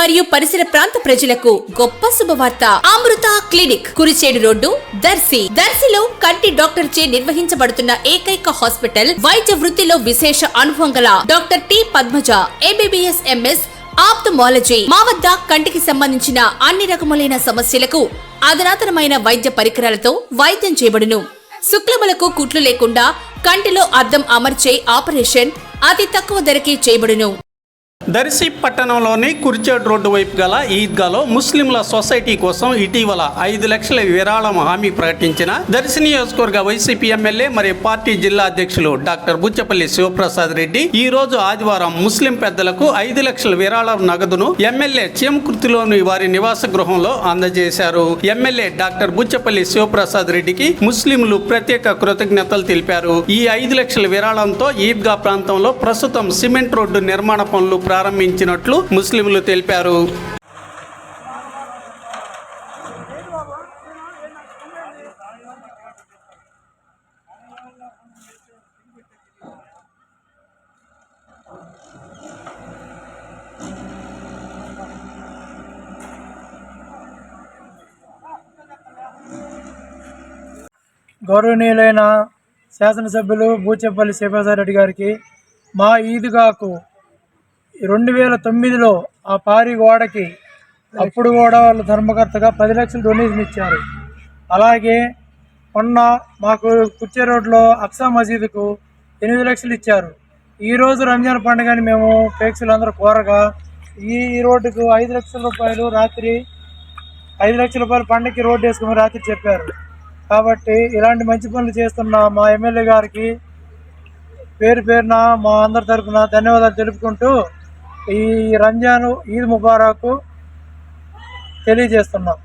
మరియు పరిసర ప్రాంత ప్రజలకు గొప్ప శుభవార్త. అమృత క్లినిక్, కురిచేడు రోడ్డు, దర్శి. దర్శిలో కంటి డాక్టర్ చే నిర్వహించబడుతున్న ఏకైక హాస్పిటల్. వైద్య వృత్తిలో విశేష అనుభవం గల doctor T Padmaja, MBBS MS ophthalmology. మా వద్ద కంటికి సంబంధించిన అన్ని రకములైన సమస్యలకు అధునాతనమైన వైద్య పరికరాలతో వైద్యం చేయబడును. శుక్లములకు కుట్లు లేకుండా కంటిలో అద్దం అమర్చే ఆపరేషన్ అతి తక్కువ ధరకే చేయబడును. దర్శి పట్టణంలోని కురిచేడు రోడ్డు వైపు గల ఈద్గాలో ముస్లింల సొసైటీ కోసం ఇటీవల 5 లక్షల విరాళం హామీ ప్రకటించిన దర్శి నియోజకవర్గ వైసీపీ ఎమ్మెల్యే మరియు పార్టీ జిల్లా అధ్యక్షులు డాక్టర్ బుచ్చపల్లి శివప్రసాద్ రెడ్డి ఈ రోజు ఆదివారం ముస్లిం పెద్దలకు 5 లక్షల విరాళం నగదును ఎమ్మెల్యే చీమకుర్తిలోని వారి నివాస గృహంలో అందజేశారు. ఎమ్మెల్యే డాక్టర్ బుచ్చపల్లి శివప్రసాద్ రెడ్డికి ముస్లింలు ప్రత్యేక కృతజ్ఞతలు తెలిపారు. ఈ 5 లక్షల విరాళంతో ఈద్గా ప్రాంతంలో ప్రస్తుతం సిమెంట్ రోడ్డు నిర్మాణ పనులు ప్రారంభించినట్లు ముస్లింలు తెలిపారు. గౌరవనీయులైన శాసనసభ్యులు బూచేపల్లి శివప్రసాద్ రెడ్డి గారికి మా ఈద్గాకు 2009లో ఆ పారి గోడకి అప్పుడు కూడా వాళ్ళు ధర్మకర్తగా 10 లక్షలు డొనేషన్ ఇచ్చారు. అలాగే మొన్న మాకు కుర్చే రోడ్లో అక్సా మసీదుకు 8 లక్షలు ఇచ్చారు. ఈరోజు రంజాన్ పండుగని మేము ప్రేక్షకులందరూ కోరగా ఈ రోడ్డుకు 5 లక్షల రూపాయలు రాత్రి 5 లక్షల రూపాయలు పండుగకి రోడ్డు వేసుకుని రాత్రి చెప్పారు. కాబట్టి ఇలాంటి మంచి పనులు చేస్తున్న మా ఎమ్మెల్యే గారికి పేరు పేరున మా అందరి తరఫున ధన్యవాదాలు తెలుపుకుంటూ ఈ రంజాను ఈద్ ముబారక్ తెలియజేస్తున్నాం.